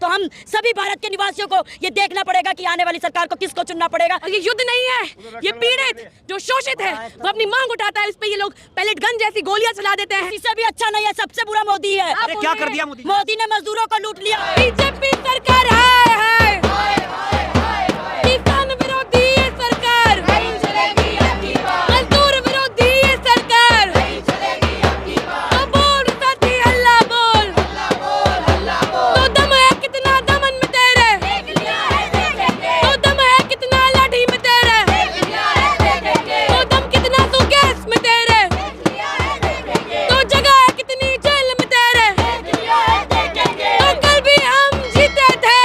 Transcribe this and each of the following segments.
तो हम सभी भारत के निवासियों को ये देखना पड़ेगा कि आने वाली सरकार को किसको चुनना पड़ेगा। ये युद्ध नहीं है, ये पीड़ित जो शोषित है वो अपनी मांग उठाता है, उस पे ये लोग पैलेट गन जैसी गोलियां चला देते हैं। इससे भी अच्छा नहीं है, सबसे बुरा मोदी है। अरे क्या कर दिया मोदी? मोदी ने मजदूरों को लूट लिया। बीजेपी सरकार है किसान विरोधी ये सरकार, मजदूर विरोधी ये सरकार। तो बोल साथी अल्लाह बोल, तो दम है कितना दमन में तेरे, तो दम है कितना लाठी में तेरे, तो दम कितना तू गैस में तेरे, तो जगह है कितनी जेल में तेरे। तो कल भी हम जीते थे,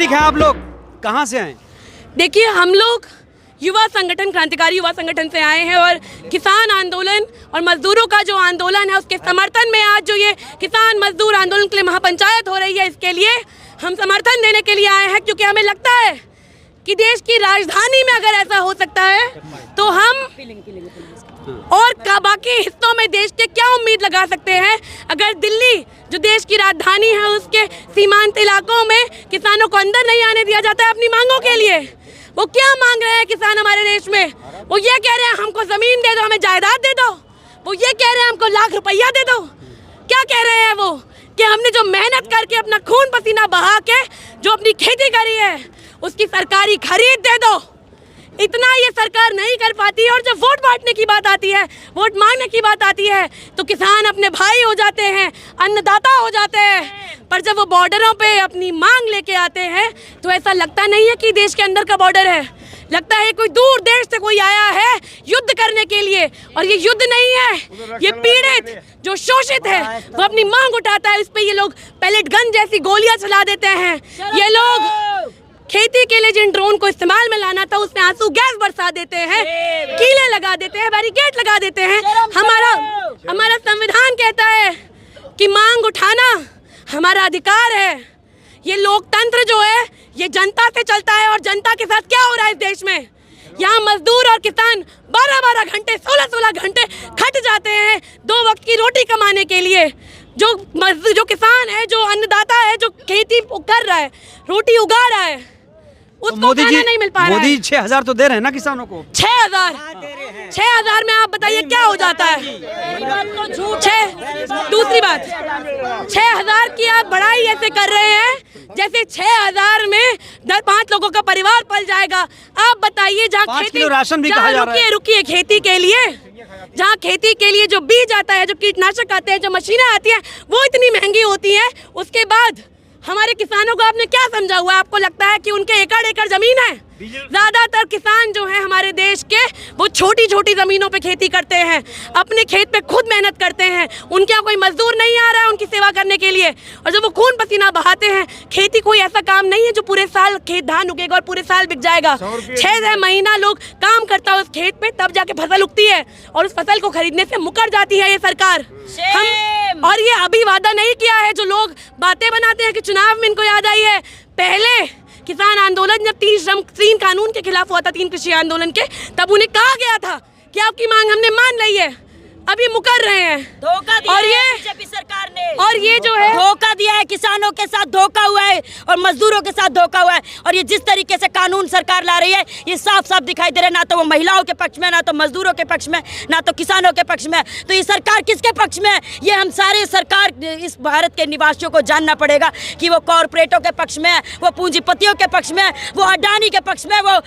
क्रांतिक हैं आप लोग, कहाँ से हैं? देखिए, हम लोग युवा संगठन, क्रांतिकारी युवा संगठन से आए हैं और किसान आंदोलन और मजदूरों का जो आंदोलन है उसके समर्थन में आज जो ये किसान मजदूर आंदोलन के लिए महापंचायत हो रही है, इसके लिए हम समर्थन देने के लिए आए हैं, क्योंकि हमें लगता है कि देश की राजधानी में अगर ऐसा हो सकता है तो हम और बाकी हिस्सों में देश के क्या उम्मीद लगा सकते हैं। अगर दिल्ली जो देश की राजधानी है उसके सीमांत इलाकों में किसानों को अंदर नहीं आने दिया जाता है अपनी मांगों के लिए। वो क्या मांग रहे हैं किसान हमारे देश में? वो ये कह रहे हैं हमको जमीन दे दो, हमें जायदाद दे दो। वो ये कह रहे हैं हमको लाख रुपया दे दो। क्या कह रहे हैं वो? कि हमने जो मेहनत करके अपना खून पसीना बहा के जो अपनी खेती करी है उसकी सरकारी खरीद दे दो। इतना ये सरकार नहीं कर पाती है। और जब वोट बांटने की बात आती है, वोट मांगने की बात आती है तो किसान अपने भाई हो जाते हैं, अन्नदाता हो जाते हैं। पर जब वो बॉर्डरों पे अपनी मांग लेके आते हैं तो ऐसा लगता नहीं है कि देश के अंदर का बॉर्डर है, लगता है कोई दूर देश से कोई आया है युद्ध करने के लिए। और ये युद्ध नहीं है, ये पीड़ित जो शोषित है वो अपनी मांग उठाता है, उस पे ये लोग पैलेट गन जैसी गोलियां चला देते हैं। ये लोग खेती के लिए जिन ड्रोन को इस्तेमाल में लाना था उसमें आंसू गैस बरसा देते हैं, कीले लगा देते हैं, बैरिकेड लगा देते हैं। हमारा संविधान कहता है कि मांग उठाना हमारा अधिकार है। ये लोकतंत्र जो है ये जनता से चलता है। और जनता के साथ क्या हो रहा है इस देश में? यहाँ मजदूर और किसान 12-12 घंटे, 16-16 घंटे खट जाते हैं 2 वक्त की रोटी कमाने के लिए। जो किसान है, जो अन्नदाता है, जो खेती कर रहा है, रोटी उगा रहा है, उसको खाना नहीं मिल पा रहा है। मोदी 6,000 तो दे रहे हैं ना किसानों को। 6,000 में आप बताइए क्या हो जाता है? दूसरी बात, 6,000 की आप बढ़ाई ऐसे कर रहे हैं जैसे 6,000 में 5 लोगों का परिवार पल जाएगा। आप बताइए, जहाँ खेती, राशन भी कहा जा रहा है। रुकिए, खेती के लिए, जहाँ खेती के लिए जो बीज आता है, जो कीटनाशक आते हैं, जो मशीनें आती हैं, वो इतनी महंगी होती हैं। उसके बाद हमारे किसानों को आपने क्या समझा हुआ है? आपको लगता है कि उनके एकड़ एकड़ जमीन है? ज्यादातर किसान जो हैं हमारे देश के वो छोटी छोटी जमीनों पे खेती करते हैं, अपने खेत पे खुद मेहनत करते हैं। उनके यहाँ कोई मजदूर नहीं आ रहा है उनकी सेवा करने के लिए। और जब वो खून पसीना बहाते हैं, खेती कोई ऐसा काम नहीं है जो पूरे साल खेत धान उगेगा और पूरे साल बिक जाएगा। 6 महीना लोग काम करता है उस खेत पे, तब जाके फसल उगती है और उस फसल को खरीदने से मुकर जाती है ये सरकार। हम और ये अभी वादा नहीं किया है जो लोग बातें बनाते हैं कि चुनाव में इनको याद आई है। पहले किसान आंदोलन जब 3 कानून के खिलाफ हुआ था, 3 कृषि आंदोलन के, तब उन्हें कहा गया था कि आपकी मांग हमने मान ली है, अभी मुकर रहे हैं। धोखा दिया और है ये बीजेपी सरकार ने, और ये जो है धोखा दिया है, किसानों के साथ धोखा हुआ है और मजदूरों के साथ धोखा हुआ है। और ये जिस तरीके से कानून सरकार ला रही है ये साफ साफ दिखाई दे रहा है, ना तो वो महिलाओं के पक्ष में, ना तो मजदूरों के पक्ष में, ना तो किसानों के पक्ष में। तो ये सरकार किसके पक्ष में है? ये हम सारे सरकार इस भारत के निवासियों को जानना पड़ेगा कि वो कॉरपोरेटों के पक्ष में है, वो पूंजीपतियों के पक्ष में है, वो अडानी के पक्ष में, वो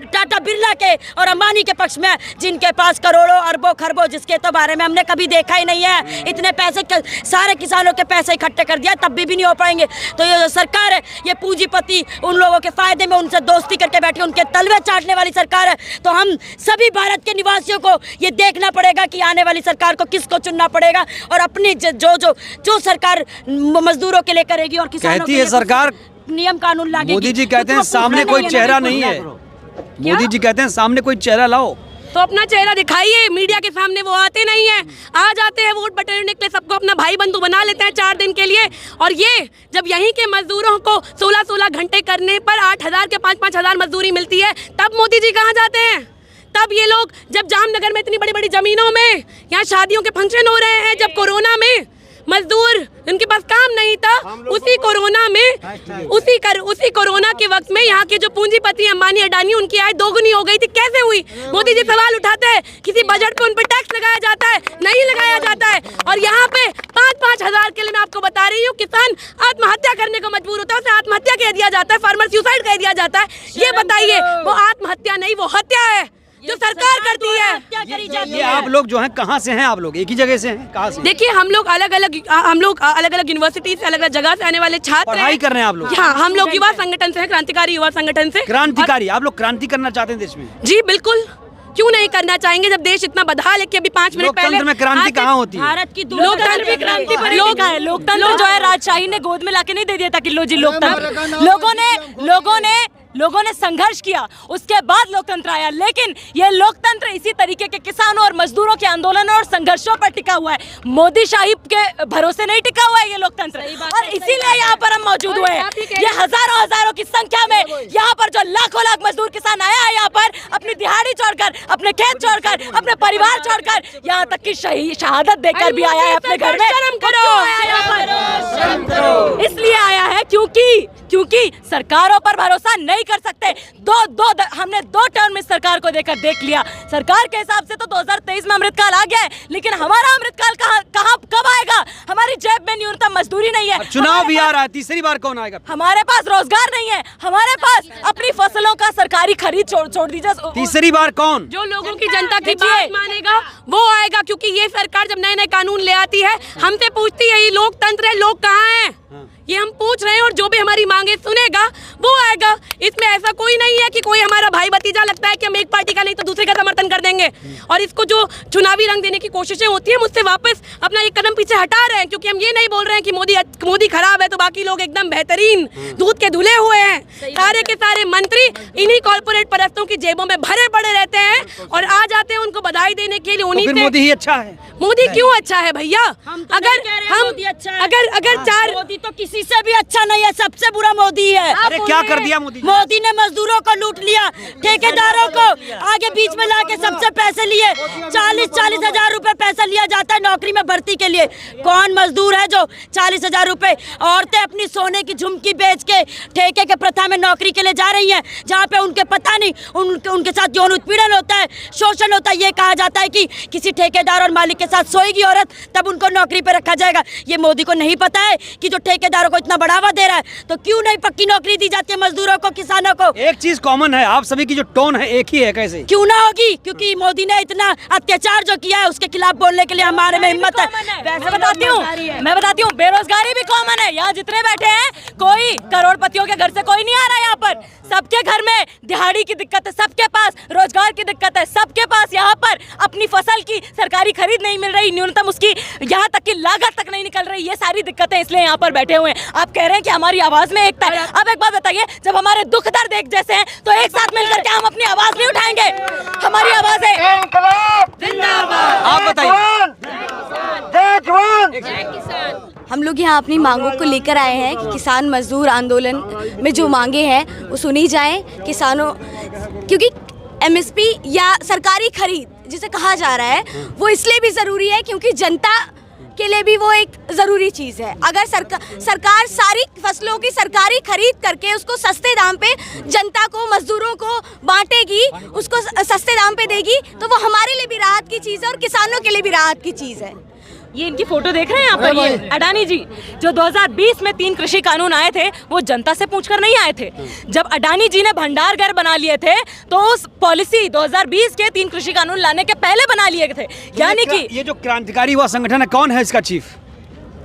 टाटा बिरला के और अंबानी के पक्ष में, जिनके पास करोड़ों अरबों खरबों, जिसके तो बारे में हमने कभी देखा ही नहीं है। इतने पैसे सारे किसानों के पैसे इकट्ठे कर दिया तब भी नहीं हो पाएंगे। तो ये जो सरकार है ये पूंजीपति उन लोगों के फायदे में उनसे दोस्ती करके बैठी, उनके तलवे चाटने वाली सरकार है। तो हम सभी भारत के निवासियों को ये देखना पड़ेगा कि आने वाली सरकार को किसको चुनना पड़ेगा और अपनी जो सरकार मजदूरों के लिए करेगी और किसानों कहती है सरकार नियम कानून लागेगी। मोदी जी कहते हैं सामने कोई चेहरा नहीं है, मोदी जी कहते हैं सामने कोई चेहरा लाओ, तो अपना चेहरा दिखाइए। मीडिया के सामने वो आते नहीं है, आ जाते हैं वोट बटोरने के लिए, सबको अपना भाई बंधु बना लेते हैं 4 दिन के लिए। और ये जब यहीं के मजदूरों को 16-16 घंटे करने पर 8,000 के 5-5 हज़ार मजदूरी मिलती है, तब मोदी जी कहाँ जाते हैं? तब ये लोग जब जामनगर में इतनी बड़ी बड़ी जमीनों में यहाँ शादियों के फंक्शन हो रहे हैं, जब कोरोना में मजदूर उनके पास काम नहीं था, उसी कोरोना के वक्त में यहाँ के जो पूंजीपति अंबानी अडानी उनकी आय दोगुनी हो गई थी। कैसे हुई? मोदी जी सवाल उठाते हैं, किसी बजट पे उन पर टैक्स लगाया जाता है? नहीं लगाया जाता है। और यहाँ पे 5-5 हज़ार के लिए मैं आपको बता रही हूँ, किसान आत्महत्या करने को मजबूर होता है, उसे आत्महत्या कह दिया जाता है, फार्मर सुसाइड कह दिया जाता है। ये बताइए, वो आत्महत्या नहीं वो हत्या है जो सरकार करती है। ये आप लोग जो हैं कहाँ से हैं? आप लोग एक ही जगह से हैं? कहाँ से? देखिए, हम लोग अलग अलग यूनिवर्सिटी से, अलग अलग जगह से आने वाले छात्र हैं। पढ़ाई कर रहे हैं आप लोग? हाँ, हम लोग युवा संगठन से हैं, क्रांतिकारी युवा संगठन से। क्रांतिकारी, आप लोग क्रांति करना चाहते हैं देश में? जी बिल्कुल, क्यों नहीं करना चाहेंगे जब देश इतना बदहाल है कि अभी 5 मिनट पहले लोकतंत्र में क्रांति कहाँ होती है? भारत की लोकतंत्र में क्रांति पर लोकतंत्र जो है राजशाही ने गोद में लाके नहीं दे दिया था कि लो जी लोकतंत्र। लोगों ने संघर्ष किया, उसके बाद लोकतंत्र आया। लेकिन ये लोकतंत्र इसी तरीके के किसानों और मजदूरों के आंदोलनों और संघर्षों पर टिका हुआ है, मोदी शाही के भरोसे नहीं टिका हुआ है ये लोकतंत्र। और इसीलिए यहाँ पर हम मौजूद हुए हैं। ये हजारों की संख्या में यहाँ पर जो लाखों मजदूर किसान आया है, यहाँ पर अपनी दिहाड़ी छोड़कर, अपने खेत छोड़कर, अपने परिवार छोड़कर, यहाँ तक की शहादत देकर भी आया है अपने घर में। इसलिए आया है क्योंकि सरकारों पर भरोसा नहीं कर सकते। हमने 2 टर्म में सरकार को देकर देख लिया। सरकार के हिसाब से तो 2023 में अमृतकाल आ गया है, लेकिन हमारा अमृतकाल कब आएगा? हमारी जेब में न्यूनतम मजदूरी नहीं है, चुनाव भी आ रहा है, तीसरी बार कौन आएगा? हमारे पास रोजगार नहीं है, हमारे पास अपनी फसलों का सरकारी खरीद छोड़ दीजिए। तीसरी बार कौन? जो लोगों की जनता की बात मानेगा वो आएगा, क्योंकि ये सरकार जब नए कानून ले आती है हमसे पूछती है ये लोकतंत्र है, लोग कहाँ हैं? ये हम पूछ रहे हैं, और जो भी हमारी मांगे सुनेगा वो आएगा। इसमें ऐसा कोई नहीं है कि कोई हमारा भाई भतीजा लगता है कि हम एक पार्टी का नहीं तो दूसरे का समर्थन कर देंगे। और इसको जो चुनावी रंग देने की कोशिशें होती है, मुझसे वापस अपना एक कदम पीछे हटा रहे हैं, क्योंकि हम ये नहीं बोल रहे हैं कि मोदी खराब है तो बाकी लोग एकदम बेहतरीन दूध के धुले हुए हैं। सारे के सारे मंत्री इन्हीं कॉर्पोरेट परस्तों की जेबों में भरे पड़े रहते हैं और आ जाते हैं उनको बधाई देने के लिए। उन्हीं से मोदी ही अच्छा है। मोदी क्यों अच्छा है भैया? अगर चार मोदी तो किसी से भी अच्छा नहीं है, सबसे बुरा मोदी है। अरे क्या कर दिया मोदी? मोदी ने मजदूरों को लूट लिया, ठेकेदारों को आगे बीच में लाके सबसे पैसे लिए। 40 हजार रुपए पैसा लिया जाता है नौकरी में भर्ती के लिए। कौन मजदूर है जो 40 हजार रुपए? औरतें अपनी सोने की झुमकी बेच के ठेके के प्रथा में नौकरी के लिए जा रही हैं, जहाँ पे उनके पता नहीं उनके साथ यौन उत्पीड़न होता है, शोषण होता है। ये कहा जाता है कि किसी ठेकेदार और मालिक के साथ सोएगी औरत तब उनको नौकरी पे रखा जाएगा। ये मोदी को नहीं पता है कि जो ठेकेदारों को इतना बढ़ावा दे रहा है, तो क्यों नहीं पक्की नौकरी दी जाती है मजदूरों को, किसानों को? एक चीज कॉमन है, आप सभी की जो टोन है एक ही है। कैसे क्यों ना होगी? क्योंकि मोदी ने इतना अत्याचार जो किया है उसके खिलाफ बोलने के लिए हमारे में हिम्मत है। मैं बताती हूँ बेरोजगारी भी कॉमन है। यहाँ जितने बैठे हैं कोई करोड़पतियों के घर से कोई नहीं आ रहा है। यहाँ पर सबके घर में दिहाड़ी की दिक्कत है, सबके पास रोजगार की दिक्कत है, सबके पास यहाँ पर अपनी फसल की सरकारी खरीद नहीं मिल रही, न्यूनतम उसकी यहाँ तक की लागत तक नहीं निकल रही। ये सारी दिक्कतें इसलिए यहाँ पर बैठे हुए हैं। आप कह रहे हैं कि हमारी आवाज में एकता है। अब एक बात बताइए, जब हमारे दुख दर्द एक जैसे हैं तो एक साथ मिलकर के हम अपनी आवाज नहीं उठाएंगे? हमारी आवाज है जिंदाबाद। आप बताइए। हम लोग यहाँ अपनी मांगों को लेकर आए हैं कि किसान मजदूर आंदोलन में जो मांगे हैं वो सुनी जाएं। किसानों, क्योंकि एमएसपी या सरकारी खरीद जिसे कहा जा रहा है वो इसलिए भी ज़रूरी है क्योंकि जनता के लिए भी वो एक ज़रूरी चीज़ है। अगर सरकार सारी फसलों की सरकारी खरीद करके उसको सस्ते दाम पे जनता को, मजदूरों को बांटेगी, उसको सस्ते दाम पे देगी, तो वो हमारे लिए भी राहत की चीज़ है और किसानों के लिए भी राहत की चीज़ है। ये इनकी फोटो देख रहे हैं यहाँ पर, ये अडानी जी जो 2020 में 3 कृषि कानून आए थे वो जनता से पूछकर नहीं आए थे। जब अडानी जी ने भंडार घर बना लिए थे तो उस पॉलिसी 2020 के 3 कृषि कानून लाने के पहले बना लिए थे। यानी कि ये जो क्रांतिकारी हुआ संगठन है, कौन है इसका चीफ?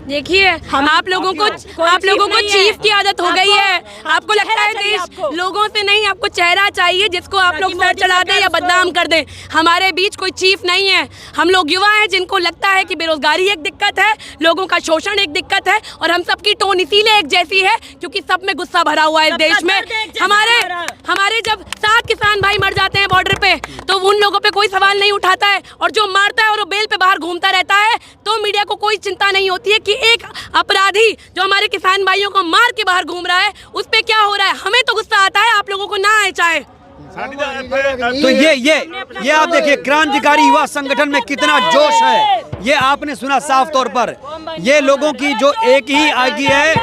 देखिए, आप लोगों को चीफ की आदत हो गई है। आपको लगता है देश लोगों से नहीं, आपको चेहरा चाहिए जिसको आप लोग सर चढ़ा दें या बदनाम कर दें। हमारे बीच कोई चीफ नहीं है। हम लोग युवा हैं जिनको लगता है कि बेरोजगारी एक दिक्कत है, लोगों का शोषण एक दिक्कत है, और हम सबकी टोन इसीलिए एक जैसी है क्योंकि सब में गुस्सा भरा हुआ है इस देश में। हमारे जब 7 किसान भाई मर जाते हैं बॉर्डर पे तो उन लोगों पे कोई सवाल नहीं उठाता है, और जो मारता है और वो बेल पे बाहर घूमता रहता है तो मीडिया को कोई चिंता नहीं होती है कि एक अपराधी जो हमारे किसान भाइयों को मार के बाहर घूम रहा है उस पे क्या हो रहा है। हमें तो गुस्सा आता है, आप लोगों को ना आए चाहे। तो ये आप देखिए क्रांतिकारी युवा संगठन में कितना जोश है। ये आपने सुना साफ तौर पर। ये लोगों की जो एक ही आगे है,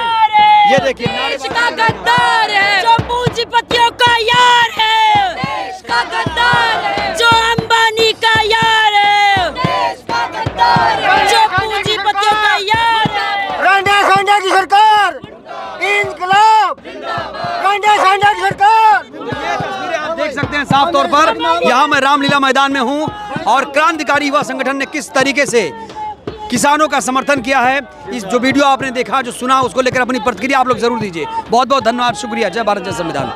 ये देखिए देश का गद्दार है, जो पूंजीपतियों का यार है, देश का गद्दार है, जो अंबानी का यार है, देश का गद्दार है, जो पूंजीपतियों का यार है। रांडा सांडा की सरकार, इंकलाब, रांडा सांडा की सरकार। ये तस्वीरें आप देख सकते हैं साफ तौर पर। यहाँ मैं रामलीला मैदान में हूँ और क्रांतिकारी युवा संगठन ने किस तरीके से किसानों का समर्थन किया है। इस जो वीडियो आपने देखा, जो सुना, उसको लेकर अपनी प्रतिक्रिया आप लोग जरूर दीजिए। बहुत बहुत धन्यवाद, शुक्रिया। जय भारत, जय संविधान।